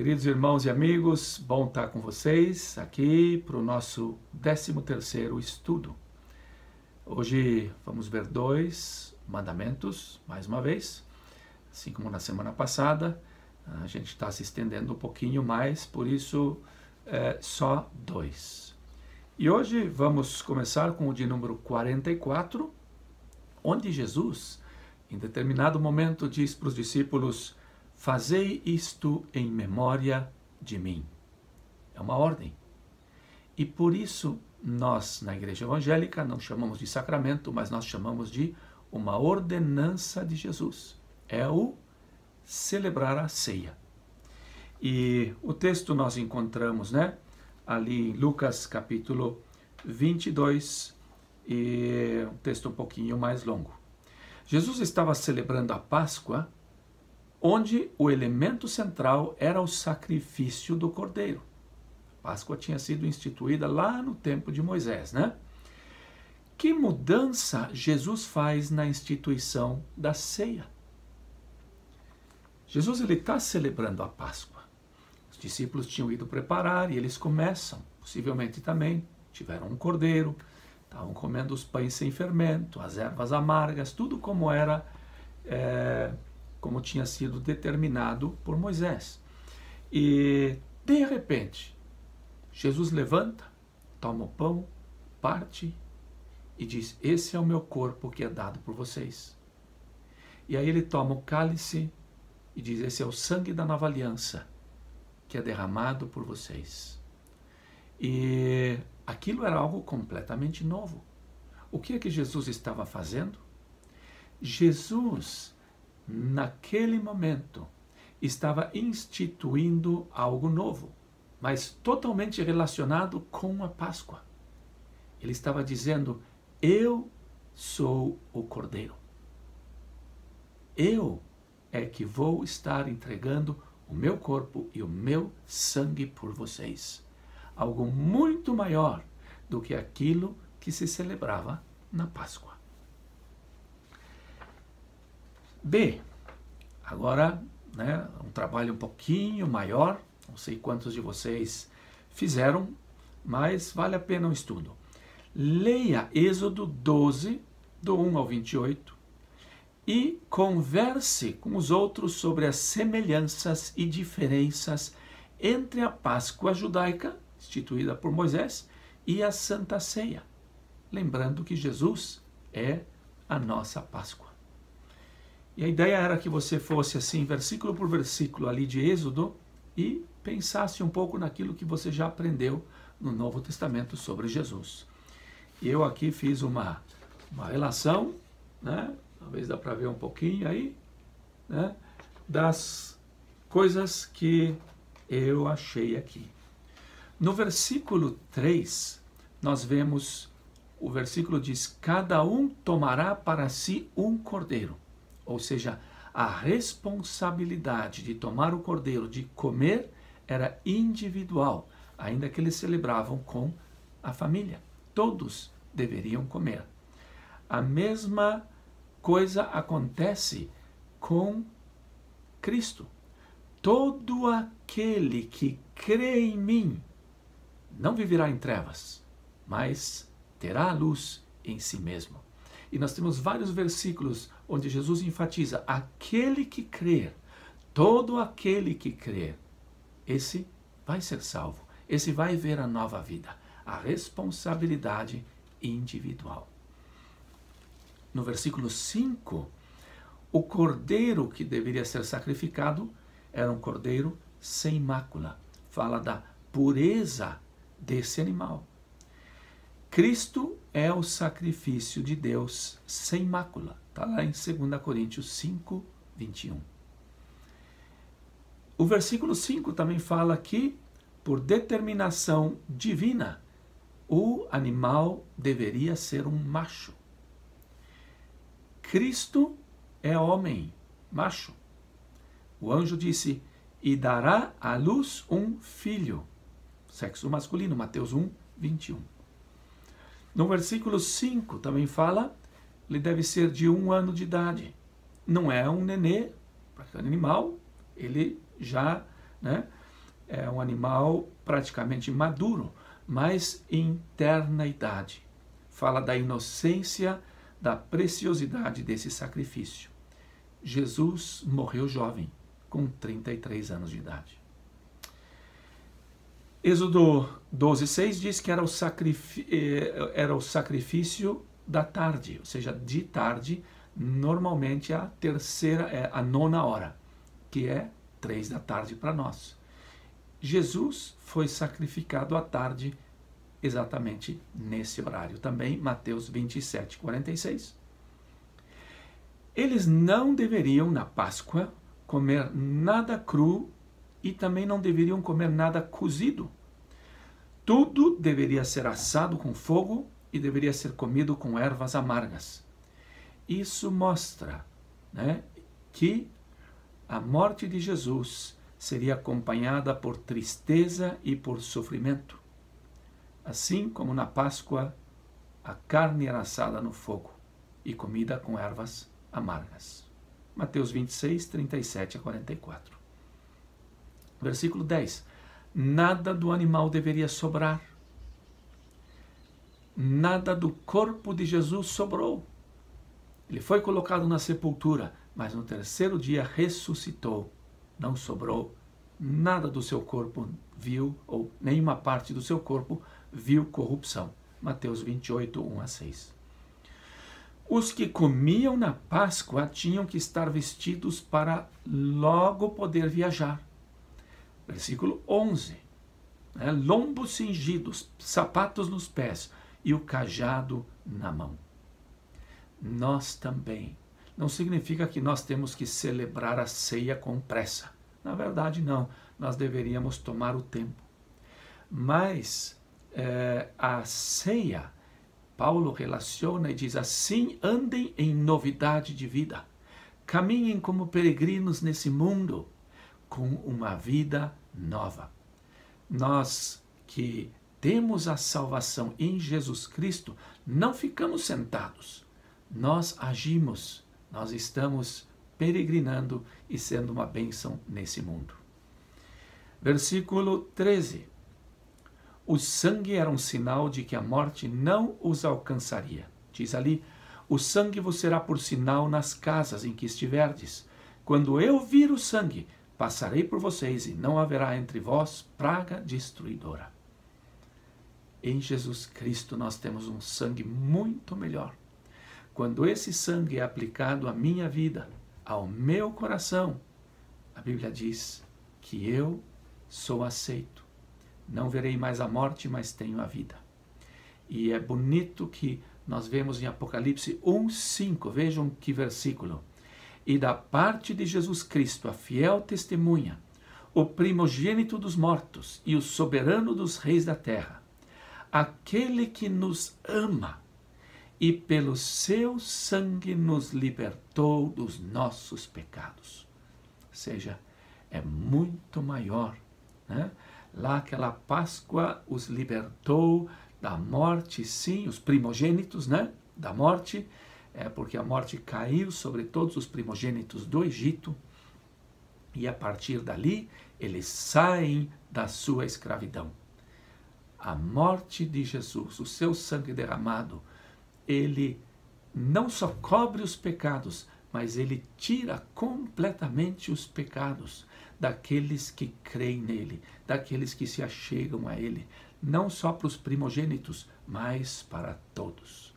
Queridos irmãos e amigos, bom estar com vocês aqui para o nosso 13º estudo. Hoje vamos ver 2 mandamentos, mais uma vez, assim como na semana passada. A gente está se estendendo um pouquinho mais, por isso só 2. E hoje vamos começar com o de número 44, onde Jesus, em determinado momento, diz para os discípulos: fazei isto em memória de mim. É uma ordem. E por isso nós, na Igreja Evangélica, não chamamos de sacramento, mas nós chamamos de uma ordenança de Jesus. É o celebrar a ceia. E o texto nós encontramos, ali em Lucas capítulo 22, e um texto um pouquinho mais longo. Jesus estava celebrando a Páscoa, onde o elemento central era o sacrifício do cordeiro. A Páscoa tinha sido instituída lá no tempo de Moisés, Que mudança Jesus faz na instituição da ceia? Jesus está celebrando a Páscoa. Os discípulos tinham ido preparar e eles começam, possivelmente também, tiveram um cordeiro, estavam comendo os pães sem fermento, as ervas amargas, tudo como era... como tinha sido determinado por Moisés. E, de repente, Jesus levanta, toma o pão, parte e diz: esse é o meu corpo que é dado por vocês. E aí ele toma o cálice e diz: esse é o sangue da nova aliança que é derramado por vocês. E aquilo era algo completamente novo. O que é que Jesus estava fazendo? Jesus, naquele momento, estava instituindo algo novo, mas totalmente relacionado com a Páscoa. Ele estava dizendo: eu sou o Cordeiro. Eu é que vou estar entregando o meu corpo e o meu sangue por vocês. Algo muito maior do que aquilo que se celebrava na Páscoa. B, agora, um trabalho um pouquinho maior, não sei quantos de vocês fizeram, mas vale a pena um estudo. Leia Êxodo 12, do 1 ao 28, e converse com os outros sobre as semelhanças e diferenças entre a Páscoa judaica, instituída por Moisés, e a Santa Ceia. Lembrando que Jesus é a nossa Páscoa. E a ideia era que você fosse assim, versículo por versículo ali de Êxodo, e pensasse um pouco naquilo que você já aprendeu no Novo Testamento sobre Jesus. E eu aqui fiz uma relação, talvez dá para ver um pouquinho aí, das coisas que eu achei aqui. No versículo 3, nós vemos, o versículo diz: cada um tomará para si um cordeiro. Ou seja, a responsabilidade de tomar o cordeiro, de comer, era individual, ainda que eles celebravam com a família. Todos deveriam comer. A mesma coisa acontece com Cristo. Todo aquele que crê em mim não viverá em trevas, mas terá a luz em si mesmo. E nós temos vários versículos onde Jesus enfatiza: aquele que crer, todo aquele que crer, esse vai ser salvo, esse vai ver a nova vida, a responsabilidade individual. No versículo 5, o cordeiro que deveria ser sacrificado era um cordeiro sem mácula. Fala da pureza desse animal. Cristo é o sacrifício de Deus sem mácula. Está lá em 2 Coríntios 5, 21. O versículo 5 também fala que, por determinação divina, o animal deveria ser um macho. Cristo é homem, macho. O anjo disse: e dará à luz um filho. Sexo masculino, Mateus 1, 21. No versículo 5 também fala: ele deve ser de 1 ano de idade. Não é um nenê, porque o animal, ele já é um animal praticamente maduro, mas em terna idade. Fala da inocência, da preciosidade desse sacrifício. Jesus morreu jovem, com 33 anos de idade. Êxodo 12:6 diz que era o sacrifício da tarde, ou seja, de tarde, normalmente a nona hora, que é 3 da tarde para nós. Jesus foi sacrificado à tarde, exatamente nesse horário. Também Mateus 27:46. Eles não deveriam, na Páscoa, comer nada cru e também não deveriam comer nada cozido. Tudo deveria ser assado com fogo e deveria ser comido com ervas amargas. Isso mostra, que a morte de Jesus seria acompanhada por tristeza e por sofrimento. Assim como na Páscoa, a carne era assada no fogo e comida com ervas amargas. Mateus 26, 37 a 44. Versículo 10. Nada do animal deveria sobrar. Nada do corpo de Jesus sobrou. Ele foi colocado na sepultura, mas no terceiro dia ressuscitou. Não sobrou nada do seu corpo, ou nenhuma parte do seu corpo viu corrupção. Mateus 28, 1 a 6. Os que comiam na Páscoa tinham que estar vestidos para logo poder viajar. Versículo 11. Lombos cingidos, sapatos nos pés e o cajado na mão. Nós também. Não significa que nós temos que celebrar a ceia com pressa. Na verdade, não. Nós deveríamos tomar o tempo. Mas a ceia, Paulo relaciona e diz assim: andem em novidade de vida. Caminhem como peregrinos nesse mundo, com uma vida nova. Nós que temos a salvação em Jesus Cristo, não ficamos sentados. Nós agimos, nós estamos peregrinando e sendo uma bênção nesse mundo. Versículo 13. O sangue era um sinal de que a morte não os alcançaria. Diz ali: o sangue vos será por sinal nas casas em que estiverdes. Quando eu vir o sangue, passarei por vocês e não haverá entre vós praga destruidora. Em Jesus Cristo nós temos um sangue muito melhor. Quando esse sangue é aplicado à minha vida, ao meu coração, a Bíblia diz que eu sou aceito. Não verei mais a morte, mas tenho a vida. E é bonito que nós vemos em Apocalipse 1:5, vejam que versículo. E da parte de Jesus Cristo, a fiel testemunha, o primogênito dos mortos e o soberano dos reis da terra, aquele que nos ama e pelo seu sangue nos libertou dos nossos pecados. Ou seja, é muito maior, Lá aquela Páscoa os libertou da morte, sim, os primogênitos, da morte, porque a morte caiu sobre todos os primogênitos do Egito, e a partir dali eles saem da sua escravidão. A morte de Jesus, o seu sangue derramado, ele não só cobre os pecados, mas ele tira completamente os pecados daqueles que creem nele, daqueles que se achegam a ele, não só para os primogênitos, mas para todos.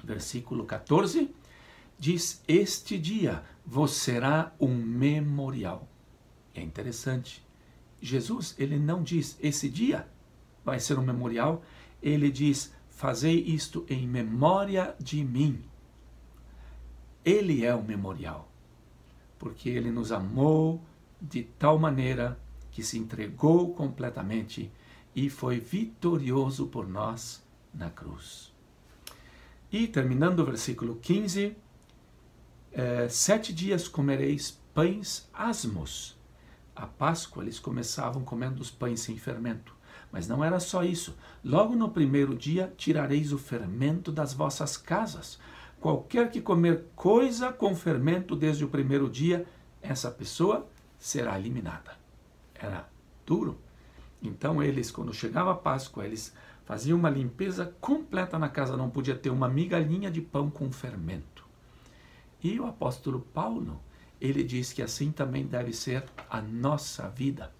Versículo 14 diz: este dia vos será um memorial. É interessante. Jesus, ele não diz esse dia vai ser um memorial, ele diz: fazei isto em memória de mim. Ele é o memorial, porque ele nos amou de tal maneira que se entregou completamente e foi vitorioso por nós na cruz. E terminando o versículo 15, 7 dias comereis pães asmos. A Páscoa eles começavam comendo os pães sem fermento, mas não era só isso. Logo no primeiro dia tirareis o fermento das vossas casas. Qualquer que comer coisa com fermento desde o primeiro dia, essa pessoa será eliminada. era duro. Então eles, quando chegava a Páscoa, eles faziam uma limpeza completa na casa, não podia ter uma migalhinha de pão com fermento. E o apóstolo Paulo, ele diz que assim também deve ser a nossa vida.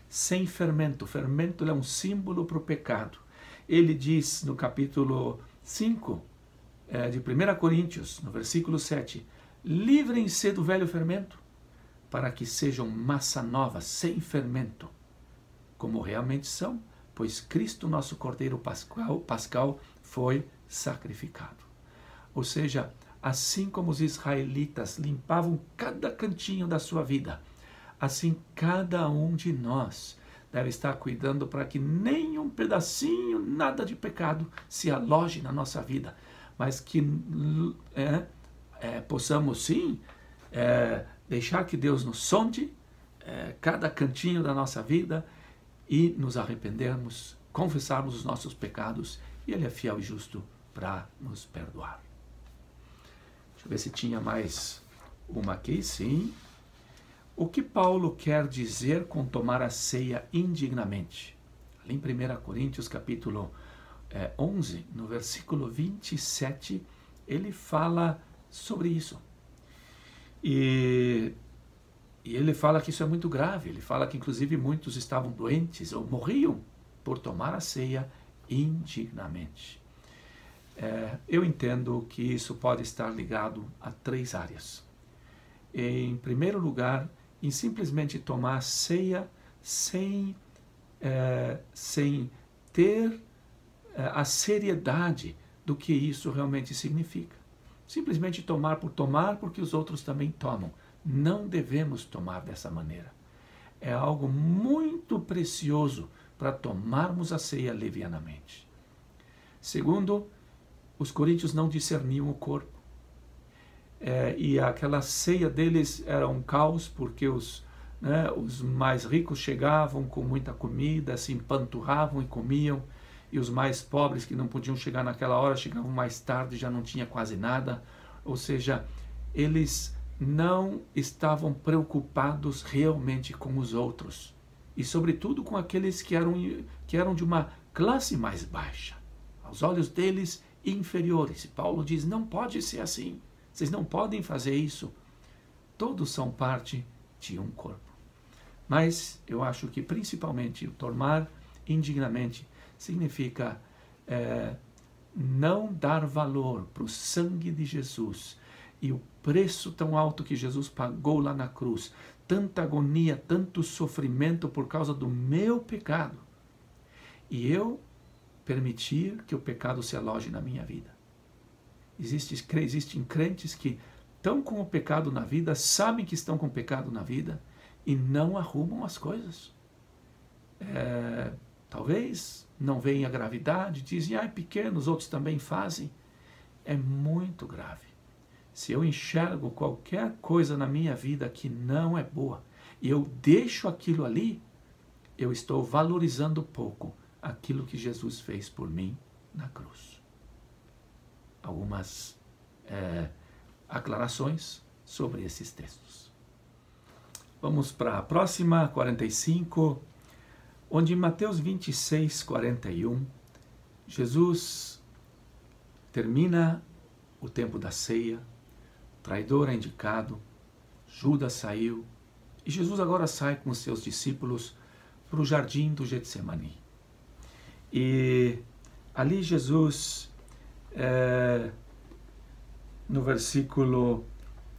Sem fermento. Fermento é um símbolo para o pecado. Ele diz no capítulo 5 de 1 Coríntios, no versículo 7, livrem-se do velho fermento, para que sejam massa nova, sem fermento, como realmente são, pois Cristo, nosso Cordeiro Pascal, foi sacrificado. Ou seja, assim como os israelitas limpavam cada cantinho da sua vida, assim cada um de nós deve estar cuidando para que nenhum pedacinho, nada de pecado se aloje na nossa vida, mas que possamos sim deixar que Deus nos sonde cada cantinho da nossa vida e nos arrependermos, confessarmos os nossos pecados, e Ele é fiel e justo para nos perdoar. Deixa eu ver se tinha mais uma aqui, sim. O que Paulo quer dizer com tomar a ceia indignamente? Ali em 1 Coríntios capítulo 11, no versículo 27, ele fala sobre isso. E ele fala que isso é muito grave. Ele fala que inclusive muitos estavam doentes ou morriam por tomar a ceia indignamente. Eu entendo que isso pode estar ligado a 3 áreas. Em primeiro lugar, em simplesmente tomar ceia sem ter a seriedade do que isso realmente significa. Simplesmente tomar por tomar, porque os outros também tomam. Não devemos tomar dessa maneira. É algo muito precioso para tomarmos a ceia levianamente. Segundo, os coríntios não discerniam o corpo. E aquela ceia deles era um caos, porque os mais ricos chegavam com muita comida, se empanturravam e comiam, e os mais pobres, que não podiam chegar naquela hora, chegavam mais tarde, já não tinha quase nada. Ou seja, eles não estavam preocupados realmente com os outros, e sobretudo com aqueles que eram de uma classe mais baixa, aos olhos deles inferiores. E Paulo diz, não pode ser assim, vocês não podem fazer isso, todos são parte de um corpo. Mas eu acho que principalmente o tomar indignamente significa não dar valor para o sangue de Jesus e o preço tão alto que Jesus pagou lá na cruz, tanta agonia, tanto sofrimento por causa do meu pecado, e eu permitir que o pecado se aloje na minha vida. Existem crentes que estão com o pecado na vida, sabem que estão com o pecado na vida e não arrumam as coisas. Talvez não veem a gravidade, dizem, é pequeno, os outros também fazem. É muito grave. Se eu enxergo qualquer coisa na minha vida que não é boa, e eu deixo aquilo ali, eu estou valorizando pouco aquilo que Jesus fez por mim na cruz. Algumas aclarações sobre esses textos. Vamos para a próxima, 45, onde em Mateus 26, 41, Jesus termina o tempo da ceia, o traidor é indicado, Judas saiu, e Jesus agora sai com os seus discípulos para o jardim do Getsemani. E ali Jesus, no versículo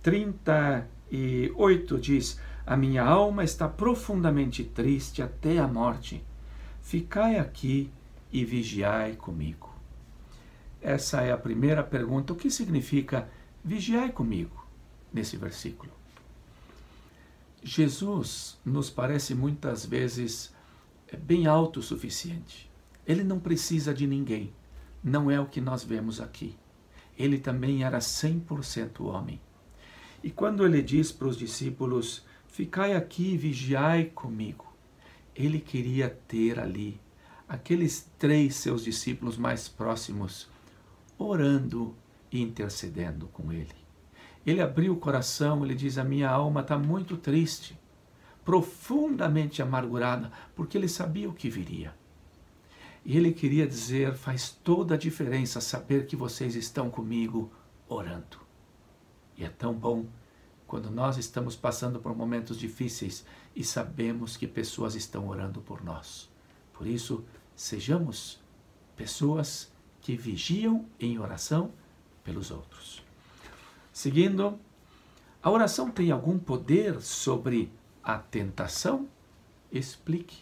38, diz, a minha alma está profundamente triste até a morte. Ficai aqui e vigiai comigo. Essa é a primeira pergunta. O que significa vigiai comigo nesse versículo? Jesus nos parece muitas vezes bem autossuficiente. Ele não precisa de ninguém. Não é o que nós vemos aqui. Ele também era 100% homem. E quando ele diz para os discípulos, ficai aqui e vigiai comigo, ele queria ter ali aqueles 3 seus discípulos mais próximos, orando e intercedendo com ele. Ele abriu o coração, ele diz, a minha alma está muito triste, profundamente amargurada, porque ele sabia o que viria. E ele queria dizer, faz toda a diferença saber que vocês estão comigo orando. E é tão bom quando nós estamos passando por momentos difíceis e sabemos que pessoas estão orando por nós. Por isso, sejamos pessoas que vigiam em oração pelos outros. Seguindo, a oração tem algum poder sobre a tentação? Explique.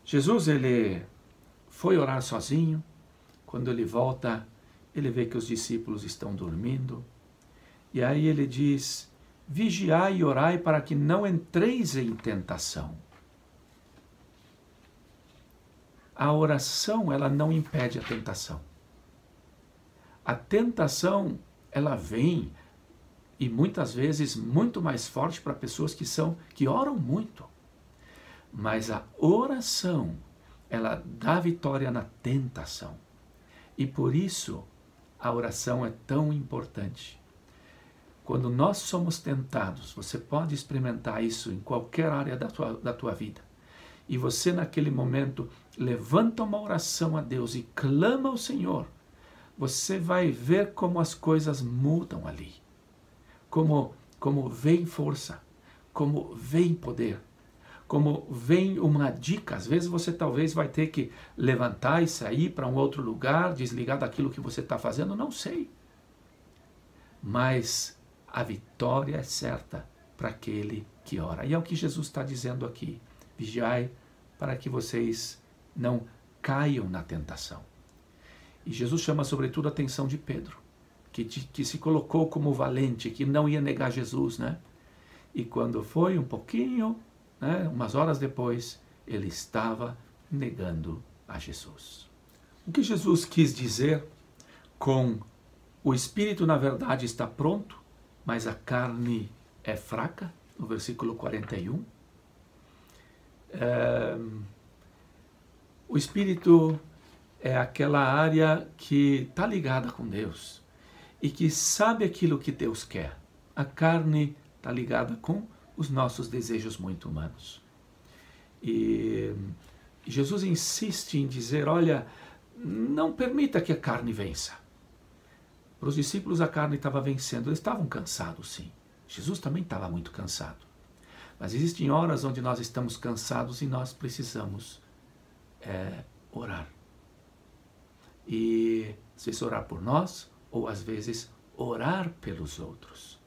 Jesus, ele foi orar sozinho. Quando ele volta, ele vê que os discípulos estão dormindo. E aí ele diz, vigiai e orai para que não entreis em tentação. A oração, ela não impede a tentação. A tentação, ela vem, e muitas vezes muito mais forte para pessoas que oram muito. Mas a oração, ela dá vitória na tentação. E por isso, a oração é tão importante. Quando nós somos tentados, você pode experimentar isso em qualquer área da tua vida. E você naquele momento levanta uma oração a Deus e clama ao Senhor. Você vai ver como as coisas mudam ali. Como vem força, como vem poder, como vem uma dica. Às vezes você talvez vai ter que levantar e sair para um outro lugar, desligar daquilo que você está fazendo, não sei. Mas a vitória é certa para aquele que ora. E é o que Jesus está dizendo aqui. Vigiai para que vocês não caiam na tentação. E Jesus chama sobretudo a atenção de Pedro, que se colocou como valente, que não ia negar Jesus, né? E quando foi um pouquinho, né, umas horas depois, ele estava negando a Jesus. O que Jesus quis dizer com o espírito, na verdade, está pronto, mas a carne é fraca, no versículo 41. O espírito é aquela área que está ligada com Deus e que sabe aquilo que Deus quer. A carne está ligada com os nossos desejos muito humanos. E Jesus insiste em dizer, olha, não permita que a carne vença. Para os discípulos a carne estava vencendo, eles estavam cansados, sim. Jesus também estava muito cansado. Mas existem horas onde nós estamos cansados e nós precisamos orar. E às vezes orar por nós, ou às vezes orar pelos outros.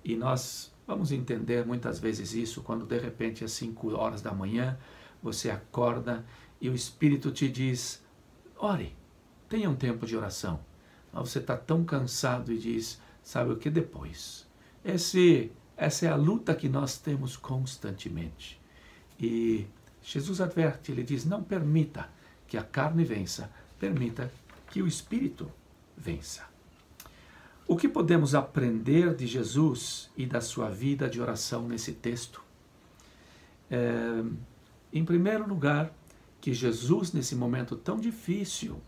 E nós vamos entender muitas vezes isso quando de repente às 5 horas da manhã você acorda e o Espírito te diz, ore, tenha um tempo de oração. Mas você está tão cansado e diz, sabe o que depois? Essa é a luta que nós temos constantemente. E Jesus adverte, ele diz, não permita que a carne vença, permita que o Espírito vença. O que podemos aprender de Jesus e da sua vida de oração nesse texto? Em primeiro lugar, que Jesus, nesse momento tão difícil,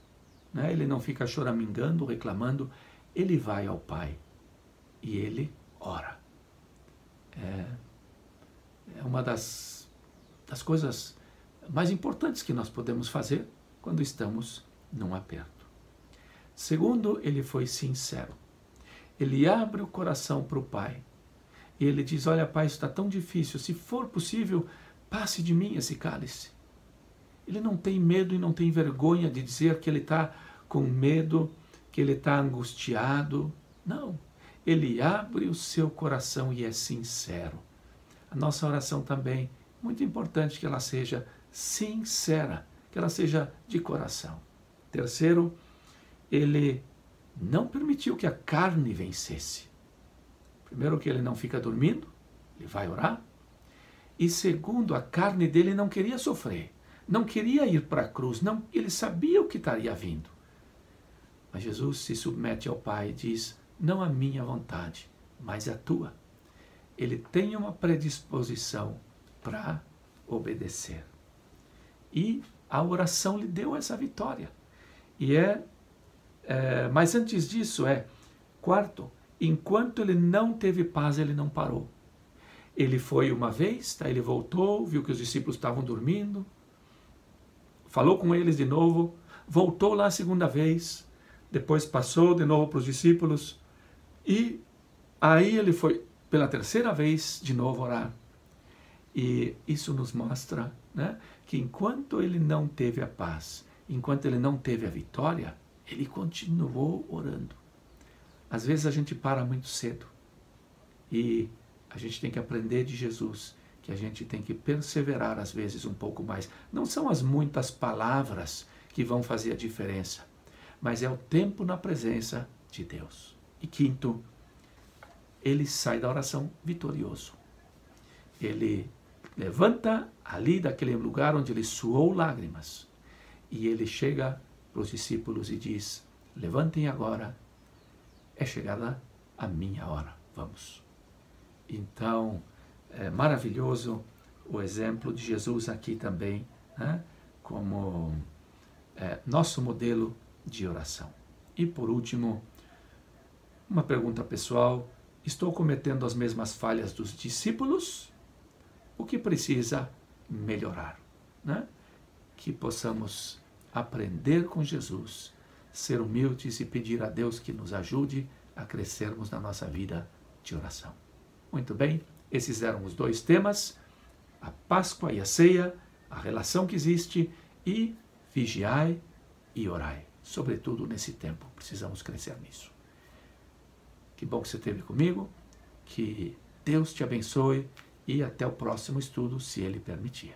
né, ele não fica choramingando, reclamando, ele vai ao Pai e ele ora. É uma das coisas mais importantes que nós podemos fazer quando estamos num aperto. Segundo, ele foi sincero. Ele abre o coração para o Pai. E ele diz, olha, Pai, isso está tão difícil. Se for possível, passe de mim esse cálice. Ele não tem medo e não tem vergonha de dizer que ele está com medo, que ele está angustiado. Não. Ele abre o seu coração e é sincero. A nossa oração também, muito importante que ela seja sincera, que ela seja de coração. Terceiro, ele não permitiu que a carne vencesse. Primeiro, que ele não fica dormindo, ele vai orar. E segundo, a carne dele não queria sofrer, não queria ir para a cruz, não, ele sabia o que estaria vindo. Mas Jesus se submete ao Pai e diz, não a minha vontade, mas a tua. Ele tem uma predisposição para obedecer. E a oração lhe deu essa vitória. E mas antes disso quarto, enquanto ele não teve paz, ele não parou. Ele foi uma vez, tá? Ele voltou, viu que os discípulos estavam dormindo, falou com eles de novo, voltou lá a segunda vez, depois passou de novo para os discípulos, e aí ele foi pela terceira vez de novo orar. E isso nos mostra, né, que enquanto ele não teve a paz, enquanto ele não teve a vitória, ele continuou orando. Às vezes a gente para muito cedo e a gente tem que aprender de Jesus, que a gente tem que perseverar às vezes um pouco mais. Não são as muitas palavras que vão fazer a diferença, mas é o tempo na presença de Deus. E quinto, ele sai da oração vitorioso. Ele levanta ali daquele lugar onde ele suou lágrimas e ele chega para os discípulos e diz: levantem agora, é chegada a minha hora, vamos. Então, é maravilhoso o exemplo de Jesus aqui também, né, como nosso modelo de oração. E por último, uma pergunta pessoal: estou cometendo as mesmas falhas dos discípulos? O que precisa melhorar, né? Que possamos aprender com Jesus, ser humildes e pedir a Deus que nos ajude a crescermos na nossa vida de oração. Muito bem, esses eram os dois temas: a Páscoa e a ceia, a relação que existe, e vigiai e orai. Sobretudo nesse tempo, precisamos crescer nisso. Que bom que você esteve comigo, que Deus te abençoe e até o próximo estudo, se Ele permitir.